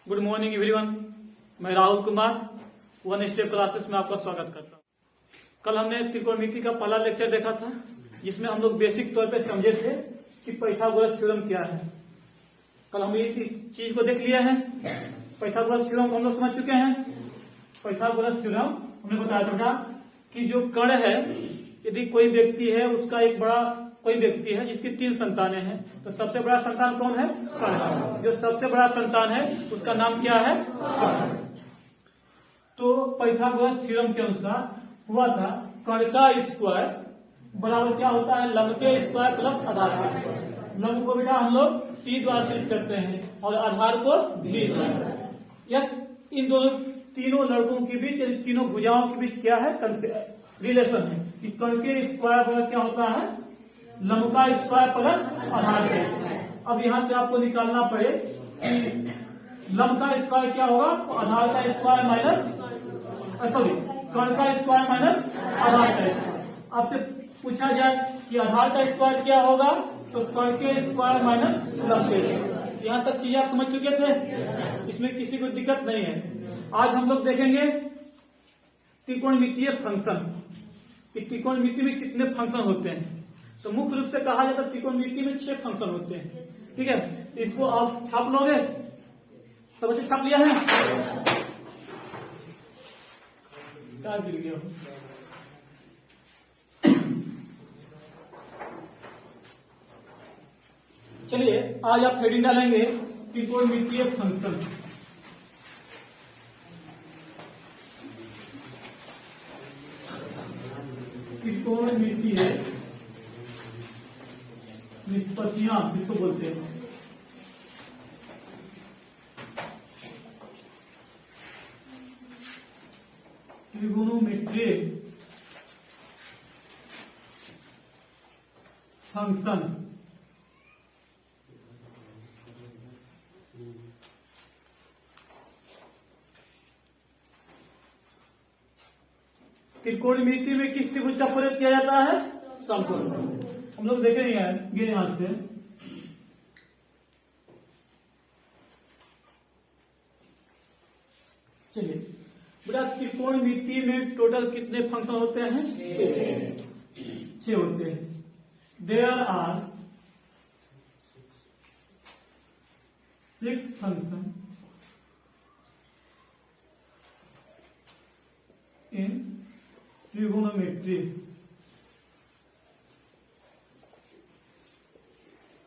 Good morning everyone. मैं Rahul Kumar one step classes में आपका स्वागत करता हूँ। कल हमने त्रिकोणमिति का पहला लेक्चर देखा था, जिसमें हम लोग बेसिक तौर पे समझे थे कि पाइथागोरस थ्योरम क्या है। कल हम ये चीज को देख लिया है। पाइथागोरस थ्योरम को हम लोग समझ चुके हैं। पाइथागोरस थ्योरम हमने बताया था कि जो कण है, यदि कोई व्यक्ति है, उसका एक बड़ा कोई व्यक्ति है जिसकी 3 संतानें हैं, तो सबसे बड़ा संतान कौन है? कण। जो सबसे बड़ा संतान है उसका नाम क्या है? कण। तो पाइथागोरस थ्योरम के अनुसार हुआ था कण का स्क्वायर बराबर क्या होता है? लंब के स्क्वायर प्लस आधार का स्क्वायर। लंब को बेटा हम लोग T द्वारा सिद्ध करते हैं और आधार को B द्वारा। यह इन दोनों तीनों लड़कों के बीच, तीनों भुजाओं के बीच क्या है? रिलेशन है कि कण के स्क्वायर बराबर क्या होता है? लंब का स्क्वायर प्लस आधार का स्क्वायर। अब यहां से आपको निकालना पड़े कि लंब का स्क्वायर क्या होगा? तो आधार का स्क्वायर माइनस कण का स्क्वायर माइनस आधार का स्क्वायर। आपसे पूछा जाए कि आधार का स्क्वायर क्या होगा? तो कण के स्क्वायर माइनस लंब के स्क्वायर। यहां तक चीजें आप समझ चुके थे, इसमें किसी को दिक्कत नहीं है। आज हम लोग देखेंगे त्रिकोणमितीय फंक्शन कि त्रिकोणमिति में कितने फंक्शन होते हैं। तो मुख्य रूप से कहा जाता है त्रिकोणमिति में 6 फंक्शन होते हैं। ठीक है, इसको आप छाप लोगे? सब बच्चे छाप लिया है? क्या गिर गया? चलिए आज आप हेडिंग डालेंगे त्रिकोणमितीय फंक्शन। त्रिकोणमितीय निष्पत्तियां किसको बोलते हैं? Trigonometric function. त्रिकोणमिति में किस त्रिभुज का प्रयोग किया जाता है? समकोण। हम लोग देखेंगे यहां से चलिए बेटा, त्रिकोणमिति में टोटल कितने फंक्शन होते हैं? 6 होते हैं। There are 6 function in trigonometry.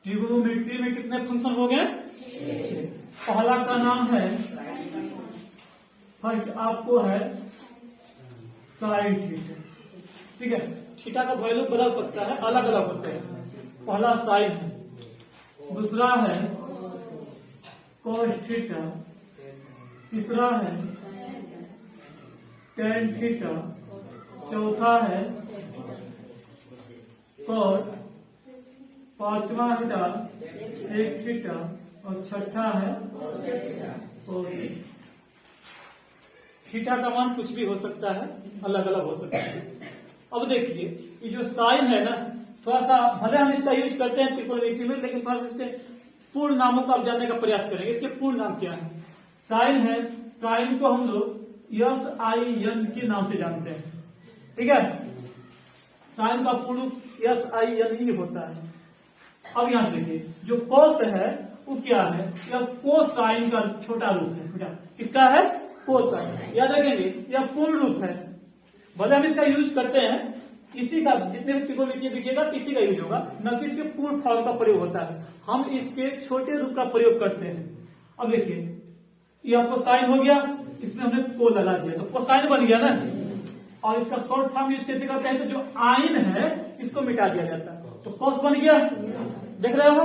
Trigonometry में कितने फंक्शन हो गए? 6। पहला का नाम है, फर्स्ट आपको है साइन थीटा। ठीक है, थीटा का वैल्यू बदल सकता है, अलग अलग होते हैं। पहला साइन है, दूसरा है कॉस थीटा, तीसरा है टेन थीटा, चौथा है कॉट, पांचवा है सेक थीटा और छठा है कोसेक। थीटा का मान कुछ भी हो सकता है, अलग अलग हो सकता है। अब देखिए ये जो साइन है ना, थोड़ा सा भले हम इसका यूज करते हैं त्रिकोणमिति में, लेकिन थोड़ा सा इसके पूर्ण नामों को आप जानने का प्रयास करेंगे। इसके पूर्ण नाम क्या है? साइन है, साइन को हम लोग SIN के नाम से जानते हैं। ठीक है, साइन का पूर्ण SINE होता है। अब यहां से देखिए, जो कोस है वो क्या है? यह कोसाइन का छोटा रूप है। बेटा किसका है? कोसाइन। याद रखेंगे यह पूर्ण रूप है। भले हम इसका यूज करते हैं, इसी का जितने भी त्रिकोणमिति दिखेगा इसी का यूज होगा, न कि इसके पूर्ण फॉर्म का प्रयोग होता है। हम इसके छोटे रूप का प्रयोग करते हैं। अब देखिए ये आपको साइन हो गया, इसमें हमने को लगा दिया तो कोसाइन बन गया ना। और इसका शॉर्ट फॉर्म यूज कैसे करते हैं? तो जो आइन है इसको मिटा दिया जाता है, तो कोस बन गया। देख रहे हो?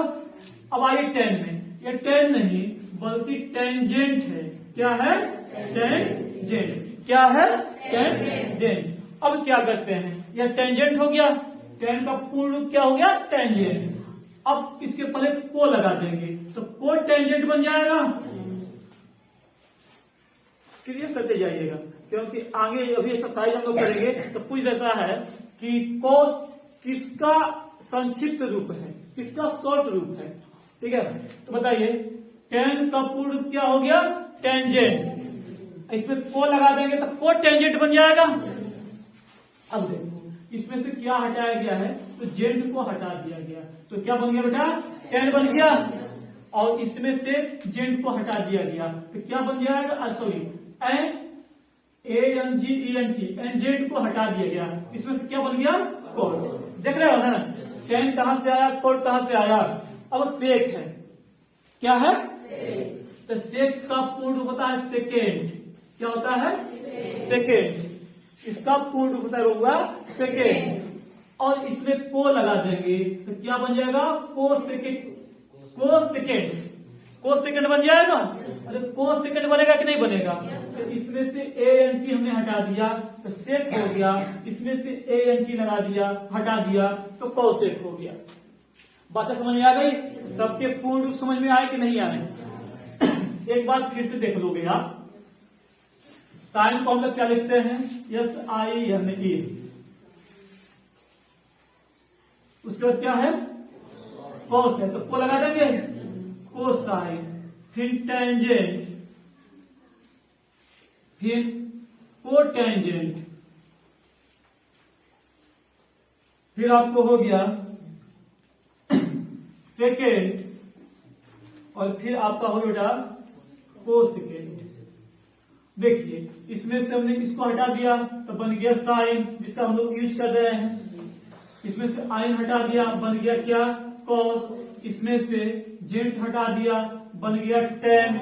अब आइए टेन में। ये टेन नहीं बल्कि टेंजेंट है। क्या है? टेंजेंट। क्या है? टेंजेंट। अब क्या करते हैं? यह टेंजेंट हो गया, टेन का पूर्ण रूप क्या हो गया? टेंजेंट। अब इसके पहले को लगा देंगे तो को टेंजेंट बन जाएगा। क्लियर करते जाइएगा, क्योंकि आगे अभी एक्सरसाइज हम लोग करेंगे तो पूछ देता है कि कोस किसका संक्षिप्त रूप है, किसका शॉर्ट रूप है। ठीक है, तो बताइए टेन का पूर्ण रूप क्या हो गया, टेंजेंट। इसमें को लगा देंगे तो को टेंजेंट बन जाएगा। अब देखो इसमें से क्या हटाया गया है, तो जेंट को हटा दिया गया, तो क्या बन गया बेटा, टेन बन गया। और इसमें से जेंट को हटा दिया गया तो क्या बन जाएगा, सॉरी एन ANGENT, एनजेंट को हटा दिया गया, इसमें से क्या बन गया, कोड। देख रहे हो ना, टेन कहां से आया, कोड कहां से आया। अब सेक है, क्या है, तो सेक का पूर्ण रूप होता है सेकेंड। क्या होता है, सेकेंड। इसका पूर्ण रूप होता है सेकेंड। और इसमें को लगा देंगे तो क्या बन जाएगा, को सेकेंड। को सेकेंड, को सेकेंड बन जाएगा। अरे को सेकेंड बनेगा कि नहीं बनेगा, तो इसमें से ANT हमने हटा दिया तो सेक हो गया, इसमें से ANT लगा दिया, हटा दिया तो कौसेक हो गया। बातें समझ में आ गई, सबके पूर्ण रूप समझ में आए कि नहीं आए। एक बार फिर से देख लोगे आप, साइन को हम लोग क्या लिखते हैं, SINE। उसके बाद क्या है, कोस है, तो को लगा देंगे, कोसाइन, फिर टेंजेंट, फिर कोटेंजेंट, फिर आपको हो गया सेकेंड, और फिर आपका हो बेटा कोसेकेंड। देखिए इसमें से हमने इसको हटा दिया तो बन गया साइन, जिसका हम लोग यूज कर रहे हैं। इसमें से आइन हटा दिया, बन गया क्या, कॉस। इसमें से जेंट हटा दिया, बन गया टेन,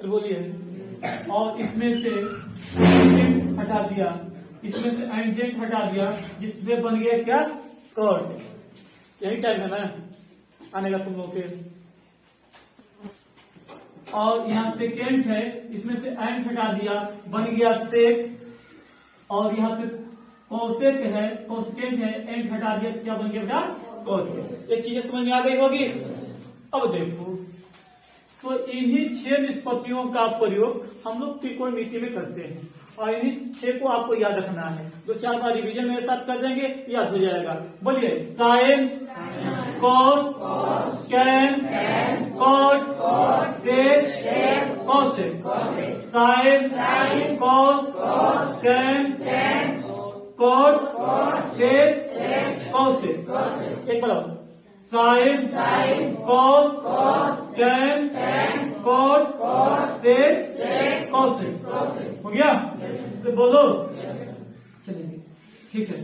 बोलिए। और इसमें से जेंट हटा दिया, इसमें से एंजेंट हटा दिया, जिसमें बन गया क्या, कॉर्ड। यही टाइम है ना आने का तुम लोग के। और यहाँ सेकेंड है, इसमें से एंट हटा दिया, बन गया सेक। और यहाँ पे कोसेक है, कोसेकेंट है, एंट हटा दिया तो क्या बन गया बेटा, कोसेक। ये चीजें समझ में आ गई होगी। अब देखो, तो इन्हीं 6 निष्पत्तियों का प्रयोग हम लोग त्रिकोणमिति में करते हैं, और इन्हीं 6 को आपको याद रखना है। 2-4 बार रिवीजन मेरे साथ कर देंगे, याद हो जाएगा। बोलिए, sine, cos, tan, cot, sec, cosec. Sine, cos, tan, cot, sec, cosec. एक बार sine, cos, tan, cot, sec, cosec. हो गया, तो बोलो। चलेंगे, ठीक है।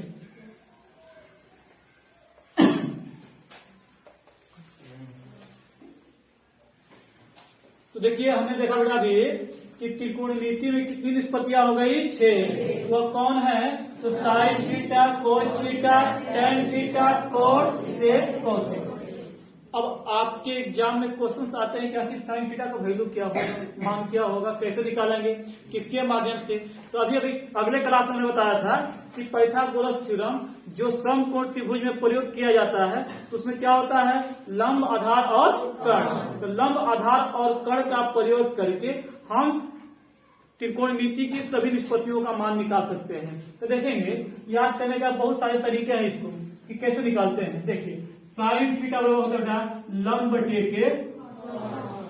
तो देखिए हमने देखा बेटा अभी कि त्रिकोणमिति में कितनी निष्पत्तियां हो गई, 6। वह कौन है, तो sine theta, cos theta, tan theta, cot, sec, cosec. अब आपके एग्जाम में क्वेश्चंस आते हैं कि आखिर साइन थीटा का वैल्यू क्या होगा, मान क्या होगा, कैसे निकालेंगे, किसके माध्यम से। तो अभी अगले क्लास में मैंने बताया था कि पाइथागोरस थ्योरम जो समकोण त्रिभुज में प्रयोग किया जाता है, तो उसमें क्या होता है, लंब, आधार और कर्ण। तो लंब, आधार और कर्ण का प्रयोग करके हम त्रिकोणमिति की सभी निष्पत्तियों का मान निकाल सकते हैं। तो देखेंगे, याद करने का बहुत सारे तरीके हैं इसको कि कैसे निकालते हैं। देखिए साइन थीटा बराबर होता है लंब बटे के,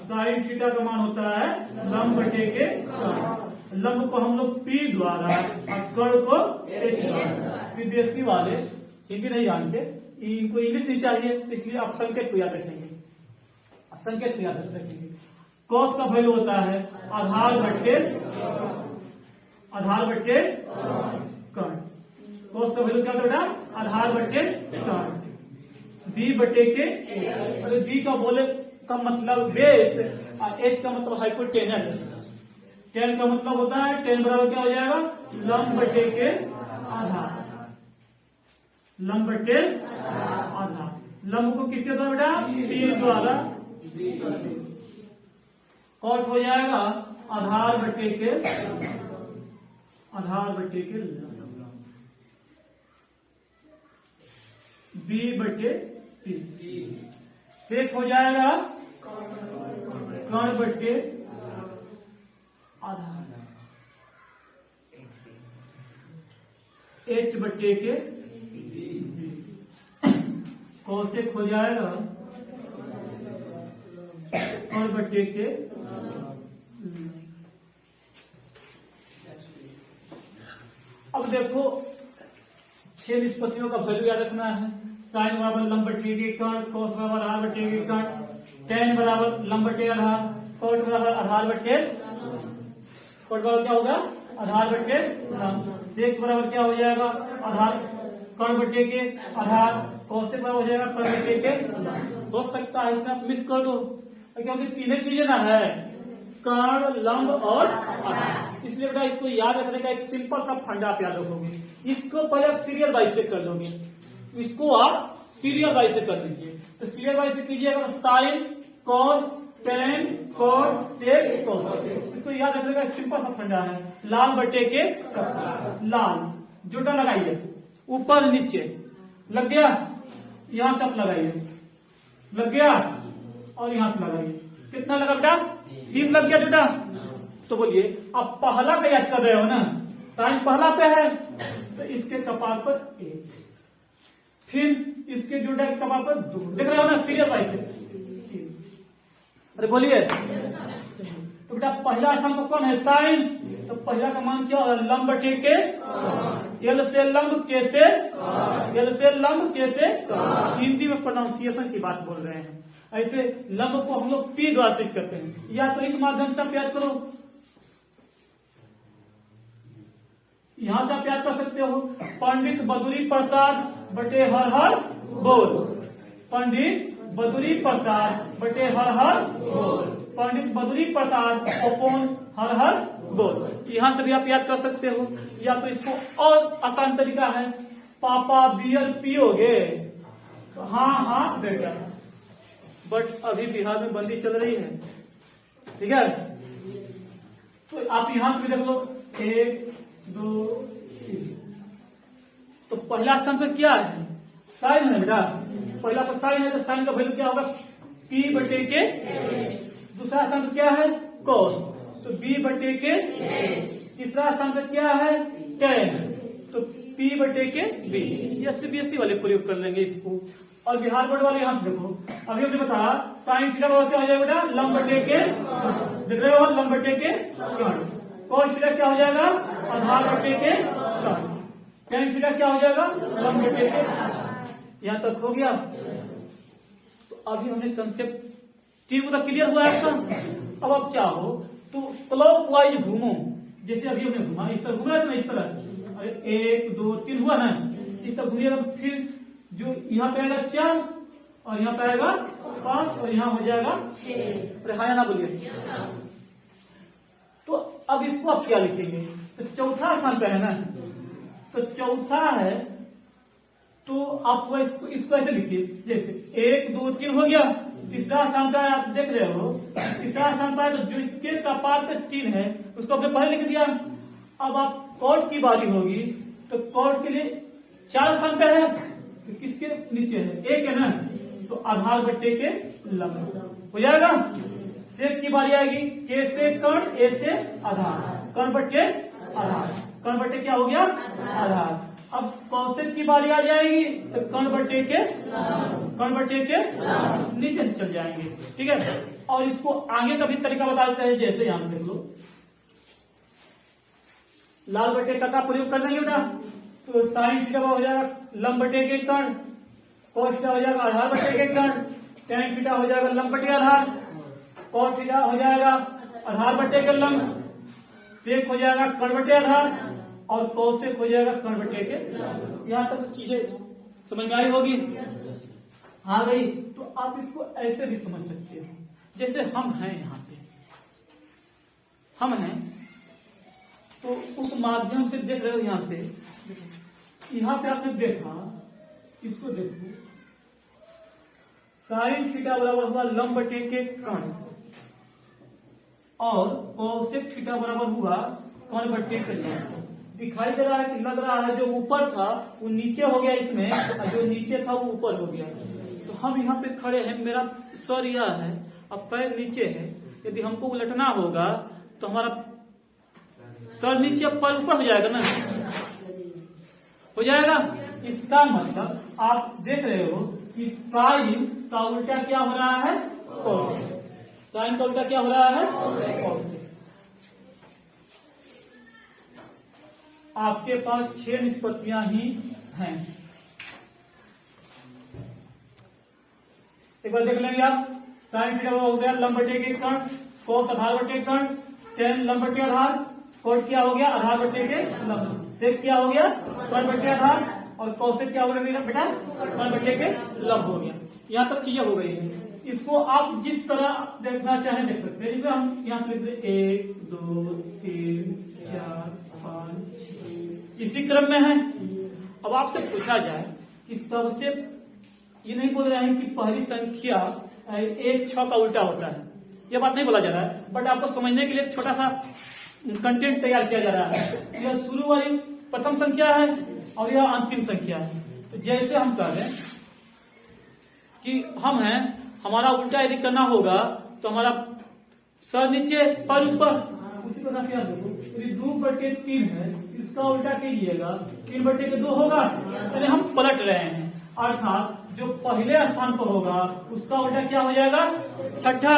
साइन थीटा का मान होता है लंब बटे के कर्ण। लंब को हम लोग P द्वारा और कर्ण को H द्वारा। सीबीएसई वाले हिंदी नहीं जानते, इनको इंग्लिश नहीं चाहिए, तो इसलिए आप संकेत को याद रखेंगे, संकेत को याद रखेंगे। कॉस का वैल्यू होता है आधार बटे कर्ण। कॉस का वैल्यू क्या होता है, आधार बटे कर्ण। बी बटे के, अरे बी का बोले का मतलब बेस, और एच का मतलब हाइपोटेनस। टेन का मतलब होता है, टेन बराबर क्या हो जाएगा, लंब बटे के आधार, लंब बटे आधार। लंब को किसके द्वारा बेटा, पी द्वारा। कॉट हो जाएगा आधार बटे के लंब, बी बटे पी। सेक हो जाएगा कर्ण बटे आधार, एच बटे के। कोसेक हो जाएगा कर्ण बटे के अब देखो 6 निष्पत्तियों का वैल्यू याद रखना है। साइन बराबर लंब बटे के कर्ण, कोस बराबर आधार बटे के कर्ण, टेन बराबर लंब बटे आधार, कोट बराबर आधार बटे कोट बराबर क्या होगा आधार बटे लंब, सेक बराबर क्या हो जाएगा आधार कर्ण बटे के आधार, कोसेक बराबर हो जाएगा कर्ण बटे के लंब। हो सकता है इसमें आप मिस कर दो क्योंकि तीनों चीजें ना है कर्ण, लंब और आधार, इसलिए बेटा इसको याद रखने का एक सिंपल सा फंडा आप याद रखोगे। इसको पहले आप सीरियल वाइज से कर लोगे, इसको आप सीरियल वाइज से कर लीजिए। तो सीरियल वाइज से कीजिएगा sine cos tan cot sec cos, इसको याद रखने का एक सिंपल सा फंडा है। लाल बटे के लाल जोटा लगाइए ऊपर नीचे लग गया, यहां से आप लगाइए लग गया और यहां से लगाइए, कितना लगा बेटा 3 लग गया बेटा। तो बोलिए आप पहला का याद कर रहे हो ना, साइन पहला पे है तो इसके कपाल पर 1, फिर इसके जोड़ा के कपाल पर 2, देख रहे हो ना सीरियल वाइज से 3। अरे बोलिए तो बेटा पहला स्थान पर कौन है साइन, तो पहला का मान क्या होगा लंब बटे के एल से लंब के से एल से लंब के से, हिंदी में प्रोनाउंसिएशन की बात बोल रहे हैं। ऐसे लंब को हम लोग पी द्वारा सिद्ध करते हैं, या तो इस माध्यम से आप याद करो, यहां से आप याद कर सकते हो पंडित बदुरी प्रसाद बटे हर हर बोल, पंडित बदुरी प्रसाद बटे हर हर बोल, पंडित बदुरी प्रसाद ओपोन हर हर बोल, यहां से भी आप याद कर सकते हो। या तो इसको और आसान तरीका है पापा बियर पियोगे, तो हाँ बेटा, बट अभी बिहार में बंदी चल रही है, ठीक है। तो आप यहां से भी देख लो 1 2 3, तो पहला स्थान पर क्या है साइन है बेटा, पहला पर साइन है तो साइन का वैल्यू क्या होगा P बटे के, दूसरा स्थान पर क्या है कोस तो B बटे के, तीसरा स्थान पर क्या है टेन तो P बटे के B। ये CBSE वाले प्रयोग कर लेंगे इसको। और बिहार बोर्ड वाले यहां से देखो, अभी हमने बताया साइन थीटा बराबर क्या हो जाएगा बेटा लंब बटे के, देख रहे हो लंब बटे के कर्ण, कोस थीटा क्या हो जाएगा आधार बटे के कर्ण, टेन थीटा क्या हो जाएगा लंब बटे के। यहां तक हो गया। तो अभी हमने कंसेप्ट ठीक तक क्लियर हुआ है आपका। अब आप चाहो तो क्लॉकवाइज घूमो, जैसे अभी हमने घुमा इस तरह घूम रहा था ना, इस तरह 1 2 3 हुआ ना, इस तरह घूमिएगा, फिर जो यहाँ पे आएगा 4 और यहाँ पे आएगा 5 और यहाँ हो जाएगा 6। अरे हाँ या ना बोलिए। तो अब इसको आप क्या लिखेंगे, तो चौथा स्थान पे है ना, तो चौथा है तो आप इसको ऐसे लिखिए जैसे 1 2 3 हो गया, तीसरा स्थान पर आप देख रहे हो, तीसरा स्थान पर तो जो इसके कपाल पे 3 है उसको आपने पहले लिख दिया। अब आप कोट की बारी होगी तो कोट के लिए 4 स्थान पे है तो किसके नीचे है 1 है ना, तो आधार बट्टे के लंब हो जाएगा। सेक की बारी आएगी, के से कर्ण ए से आधार, कर्ण बट्टे आधार, कर्ण बट्टे क्या हो गया आधार। अब कौशिक की बारी आ जाएगी तो कर्ण बट्टे के नीचे से चल जाएंगे, ठीक है। और इसको आगे का भी तरीका बता देते हैं, जैसे यहां से देख लो लाल बट्टे का प्रयोग कर देंगे बेटा, तो साइन थीटा हो जाएगा लंब बटे के कर्ण, कोस थीटा हो जाएगा आधार बटे के कर्ण, टेन थीटा हो जाएगा लंब बटे आधार, कोस थीटा हो जाएगा आधार बटे के लंब, सेक हो जाएगा कर्ण बटे आधार और कौशिक हो जाएगा कर्ण बटे के। यहां तक तो चीजें समझ में आई होगी, आ गई। तो आप इसको ऐसे भी समझ सकते हो, जैसे हम हैं यहाँ पे, हम हैं तो उस माध्यम से देख रहे हो, यहां से यहां पे आपने देखा, इसको देखो साइन थीटा बराबर हुआ लंब बटे के कर्ण और कौशिक थीटा बराबर हुआ कर्ण बटे के लंब। दिखाई दे रहा है कि लग रहा है जो ऊपर था वो नीचे हो गया इसमें, और जो नीचे था वो ऊपर हो गया। तो हम यहाँ पे खड़े हैं, मेरा सर यह है, अब पैर नीचे है, यदि हमको उलटना होगा तो हमारा सर नीचे पैर ऊपर हो जाएगा ना, हो जाएगा। इसका मतलब आप देख रहे हो कि साइन का उल्टा क्या हो रहा है कोस, साइन का उल्टा क्या हो रहा है? कॉसेक। आपके पास 6 निष्पत्तियां ही हैं। एक बार देख लेंगे आप। साइन थीटा हो गया लंब बटे के कर्ण, कोस आधार बटे कर्ण, टेन लंब बटे आधार, कोट क्या हो गया? आधार बटे के लंब, सेक क्या हो गया? कर्ण बटे आधार, और कौशिक क्या हो गया बेटा? कर्ण बटे के लंब हो गया। यहाँ तक चीजें हो गई है। इसको आप जिस तरह देखना चाहें देख सकते हैं। जैसे हम यहाँ से लिख दे 1 2 3 4 5 6 इसी क्रम में है। अब आपसे पूछा जाए कि सबसे, ये नहीं बोल रहे हैं कि पहली संख्या 1 6 का उल्टा होता है, ये बात नहीं बोला जा रहा है, बट आपको समझने के लिए एक छोटा सा कंटेंट तैयार किया जा रहा है। यह शुरू वाली प्रथम संख्या है और यह अंतिम संख्या है। तो जैसे हम कह रहे हैं कि हम हैं, हमारा उल्टा यदि करना होगा तो हमारा सर नीचे पर ऊपर, उसी प्रकार से देखो, यदि 2/3 है, इसका उल्टा कीजिएगा 3/2 होगा। चलिए हम पलट रहे हैं, अर्थात जो पहले स्थान पर होगा उसका उल्टा क्या हो जाएगा? छठा,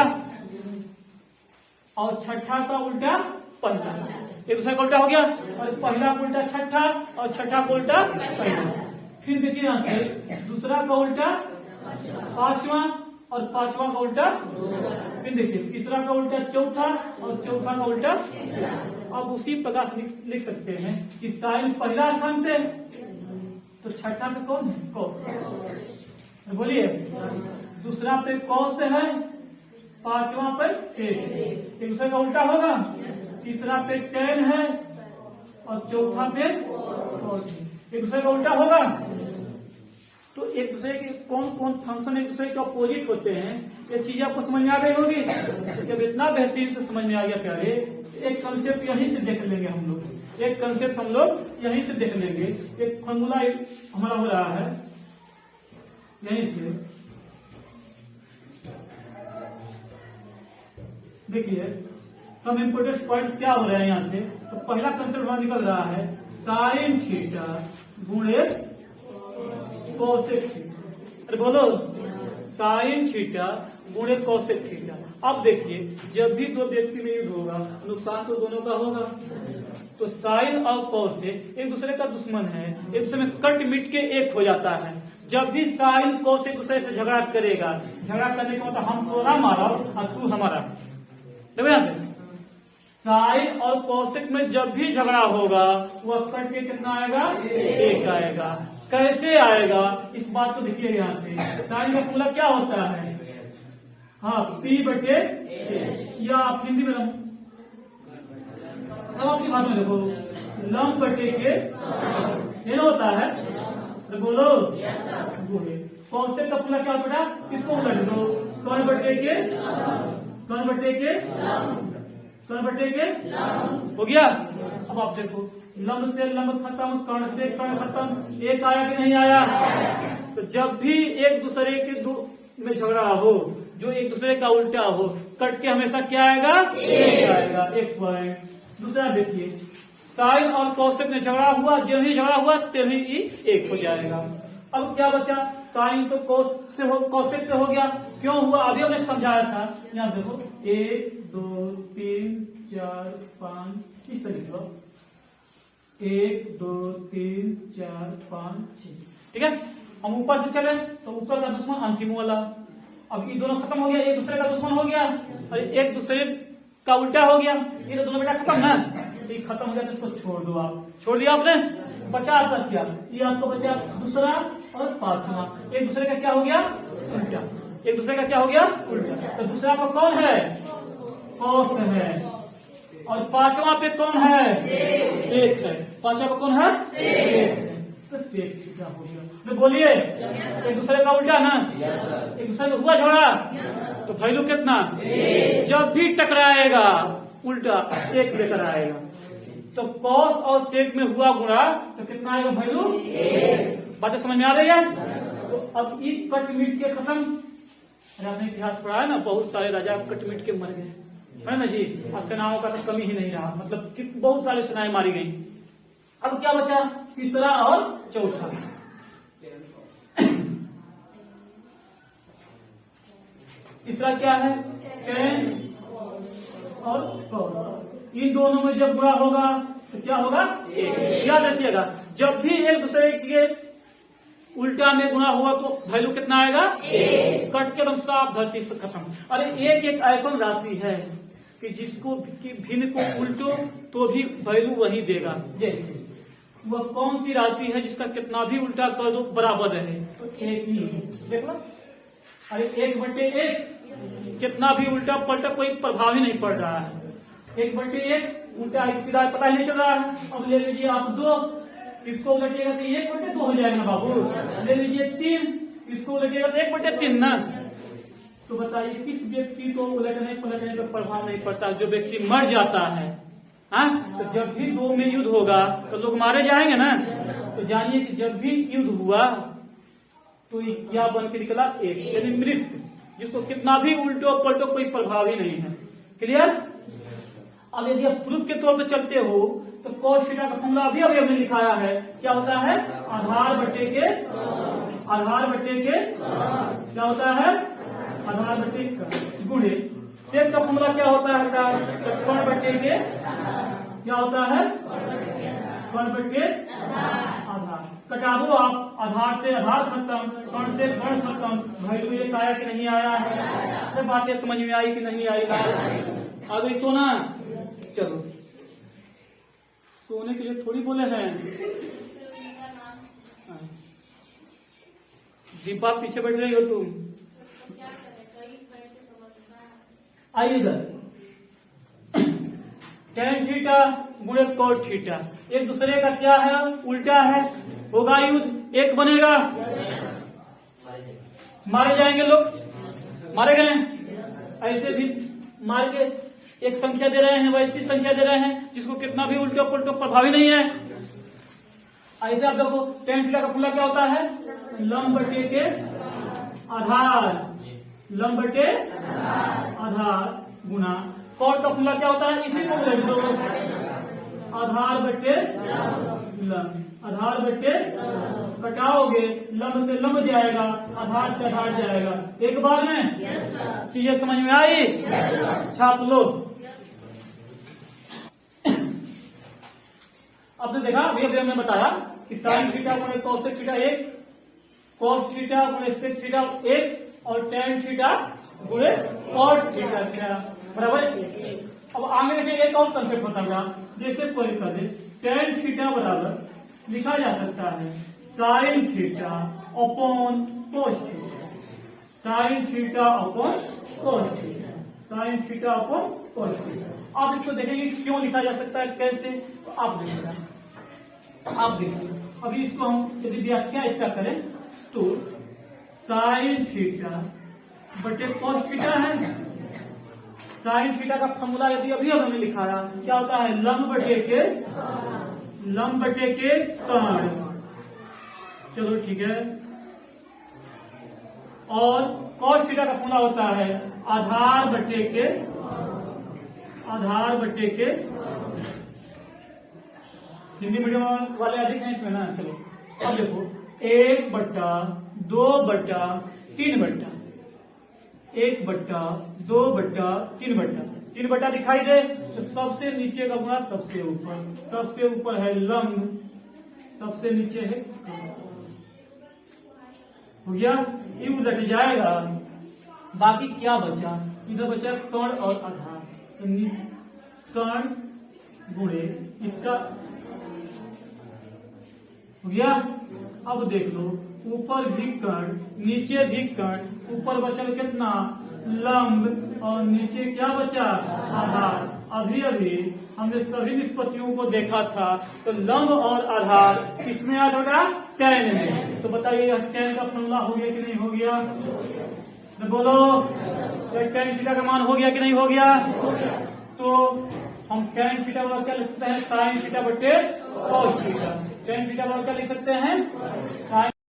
और छठा का उल्टा पहला। एक दूसरे का उल्टा हो गया, और पहला का उल्टा छठा और छठा का उल्टा पहला। फिर देखिए यहाँ से दूसरा का उल्टा पांचवा और पांचवा का उल्टा, फिर देखिए तीसरा का उल्टा चौथा और चौथा का उल्टा। अब उसी प्रकार से लिख सकते हैं कि साइन पहला स्थान पे, तो छठा पे कौन है? कौस। बोलिए, दूसरा पे कौस है, पांचवा पे सेक, एक दूसरे का उल्टा होगा। तीसरा पे टेन है और चौथा पे कॉस, एक दूसरे का उल्टा होगा। तो एक दूसरे के कौन कौन फंक्शन एक दूसरे के अपोजिट होते हैं, ये चीज आपको समझ में आ गई होगी। तो जब इतना बेहतरीन से समझ में आ गया प्यारे, एक कंसेप्ट यहीं से देख लेंगे हम लोग, एक कंसेप्ट हम लोग यहीं से देख लेंगे। एक फॉर्मूला हमारा हो रहा है यहीं से, देखिए सब इम्पोर्टेंट पॉइंट्स क्या हो रहे हैं यहाँ से। तो पहला कंसेप्ट हमारा निकल रहा है साइन थीटा गुणे कोसेक थीटा। अरे बोलो, साइन थीटा गुणे कोसेक थीटा। अब देखिए, जब भी दो व्यक्ति में युद्ध होगा, नुकसान तो दोनों का होगा। तो साइन और कोसेक एक दूसरे का दुश्मन है, एक दूसरे में कट मिट के एक हो जाता है। जब भी साइन कोस एक दूसरे से झगड़ा करेगा, झगड़ा करने का मतलब हम तोरा मारा और तू हमारा। देखो यहाँ से साइन और कोसेक में जब भी झगड़ा होगा वह कट के कितना आएगा? 1 आएगा। कैसे आएगा इस बात को देखिए यहाँ से। साइन का फॉर्मूला क्या होता है? हाँ, P/A, या आप हिंदी में अब अपनी भाषा में देखो, लंब बटे के ये होता है। तो बोलो बोले, कोसेक का फॉर्मूला क्या होता है? इसको उलट दो, कर्ण बटे के हो गया। अब आप देखो, लंब से लंब खत्म, कर्ण से कर्ण खत्म, एक आया कि नहीं आया? तो जब भी एक दूसरे के में झगड़ा हो, जो एक दूसरे का उल्टा हो, कट के हमेशा क्या आएगा? 1 आएगा। एक पॉइंट। दूसरा देखिए, साइन और कोसेक में झगड़ा हुआ, जो ही झगड़ा हुआ तभी 1 हो जाएगा। अब क्या बचा? साइन तो कोसेक से हो गया। क्यों हुआ? अभी हमने समझाया था। यहाँ देखो 1 2 3 4 5 इस तरीके का 1 2 3 4 5 6। ठीक है, हम ऊपर से चले तो ऊपर का दुश्मन अंतिम वाला। अब ये दोनों खत्म हो गया, एक दूसरे का दुश्मन हो गया और एक दूसरे का उल्टा हो गया। ये तो दोनों बेटा खत्म ना, तो ये खत्म हो गया तो इसको छोड़ दो। आप छोड़ दिया आपने, बचा आपका क्या? ये आपको बचा दूसरा और पांचवा। एक दूसरे का क्या हो गया? उल्टा। एक दूसरे का क्या हो गया? उल्टा। तो दूसरा पर कौन है? कोस है। और पांचवा पे कौन है? सेक है। पांचवा पे कौन है? सेक। तो सेक क्या हो गया? तो बोलिए, एक दूसरे का उल्टा ना, एक दूसरे में हुआ झगड़ा तो वैल्यू कितना? जब भी टकराएगा उल्टा 1 लेकर आएगा। तो कॉस और सेक में हुआ गुणा तो कितना आएगा? वैल्यू 1। बातें समझ में आ रही है? तो अब ये कट मिट के खत्म। आपने इतिहास पढ़ा है ना, बहुत सारे राजा कट मिट के मर गए, है ना जी। और सेनाओं का तो कमी ही नहीं रहा, मतलब कि बहुत सारी सेनाएं मारी गई। अब क्या बचा? तीसरा और चौथा। तीसरा क्या है? टेन और कॉस। इन दोनों में जब गुणा होगा तो क्या होगा? याद रखिएगा, जब भी एक दूसरे के उल्टा में गुणा हुआ तो वैल्यू कितना आएगा? कट के एकदम साफ धरती से खत्म। अरे एक ऐसा राशि है कि जिसको कि भिन्न को उल्टो तो भी वैल्यू वही देगा। जैसे वह कौन सी राशि है जिसका कितना भी उल्टा कर दो बराबर रहे? तो एक ही है, देख लो। अरे 1/1 कितना भी उल्टा पलटा कोई प्रभाव ही नहीं पड़ रहा है। 1/1 उल्टा सीधा पता ही नहीं चल रहा है। अब ले लीजिए आप 2, इसको उलटिएगा तो 1/2 हो जाएगा ना बाबू। ले लीजिए 3, इसको उलटिएगा तो 1/3 ना। तो बताइए किस व्यक्ति को उलटने पलटने पर प्रभाव नहीं पड़ता? जो व्यक्ति मर जाता है। हाँ, तो जब भी 2 में युद्ध होगा तो लोग मारे जाएंगे ना। तो जानिए कि जब भी युद्ध हुआ तो ये क्या बन के निकला? 1, यानी मृत्यु, जिसको कितना भी उल्टो पलटो कोई प्रभाव ही नहीं है। क्लियर? अब यदि आप प्रूफ के तौर पे चलते हो तो cos थीटा का फॉर्मूला अभी हमने लिखाया है। क्या होता है? आधार बटे के क्या होता है? आधार बटे गुणे सेक का फॉर्मूला क्या होता है? कर्ण बटे के क्या होता है? कर्ण बटे आधार। कटा दो आप, आधार से आधार खत्म, कर्ण से कर्ण खत्म। वैल्यू एक आया कि नहीं आया है? बातें समझ में आई कि नहीं आई? आ गई सोना? चलो, सोने के लिए थोड़ी बोले हैं। दीपा पीछे बैठ रही हो तुम। आइए इधर, tan थीटा गुणे cot थीटा एक दूसरे का क्या है? उल्टा है। होगा युद्ध, एक बनेगा, मारे जाएंगे लोग, मारे गए। ऐसे भी मार के एक संख्या दे रहे हैं, वैसी संख्या दे रहे हैं जिसको कितना भी उल्टो पलटो प्रभावी नहीं है। ऐसे आप देखो tan थीटा का फॉर्मूला क्या होता है? लंब बटे के आधार, लंब बटे आधार गुना cot का फॉर्मूला क्या होता है? इसी को उलट दो, आधार बटे लंब, आधार बटे कटाओगे, लंब से लंब जाएगा, आधार से आधार जाएगा। एक बार में चीजें समझ में आई? छाप लो। आपने देखा अभी हमने बताया कि साइन थीटा गुणे कोसेक थीटा 1, cos थीटा गुणे सेक थीटा 1 और tan थीटा गुणे cot थीटा क्या बराबर 1। अब आगे देखिए एक और कंसेप्ट होता है, जैसे कोई कर दे tan थीटा बराबर लिखा जा सकता है sine theta upon cos theta, sine theta upon cos theta, sine theta upon cos theta. आप इसको देखेंगे क्यों लिखा जा सकता है, कैसे, तो आप देखिएगा। आप देखिए अभी इसको हम यदि व्याख्या इसका करें तो साइन थीटा बटे cos थीटा है। साइन थीटा का फॉर्मूला यदि अभी हमने लिखाया क्या होता है? लंब बटे के कर्ण। चलो ठीक है। और cos थीटा का फॉर्मूला होता है आधार बटे के हिंदी मीडियम वाले अधिक हैं इसमें ना। चलो अब देखो 1/2/3/1/2/3 3 बट्टा दिखाई दे तो सबसे नीचे का गुणा सबसे ऊपर, सबसे ऊपर है लंब, सबसे नीचे है हो गया, ये उलट जाएगा। बाकी क्या बचा? इधर बचा कर्ण और आधार, तो कर्ण गुणे इसका हो गया। अब देख लो ऊपर भी कर्ण नीचे भी कर्ण, ऊपर बचल कितना? लंब, और नीचे क्या बचा? आधार। अभी हमने सभी निष्पत्तियों को देखा था तो लंब और आधार किसमें याद होगा? tan में। तो बताइए tan का फॉर्मूला हो गया कि नहीं हो गया? बोलो, tan थीटा का मान हो गया कि नहीं हो गया? तो हम tan थीटा बराबर क्या लिख सकते हैं? साइन थीटा बटे cos थीटा। tan थीटा बराबर क्या लिख सकते हैं? साइन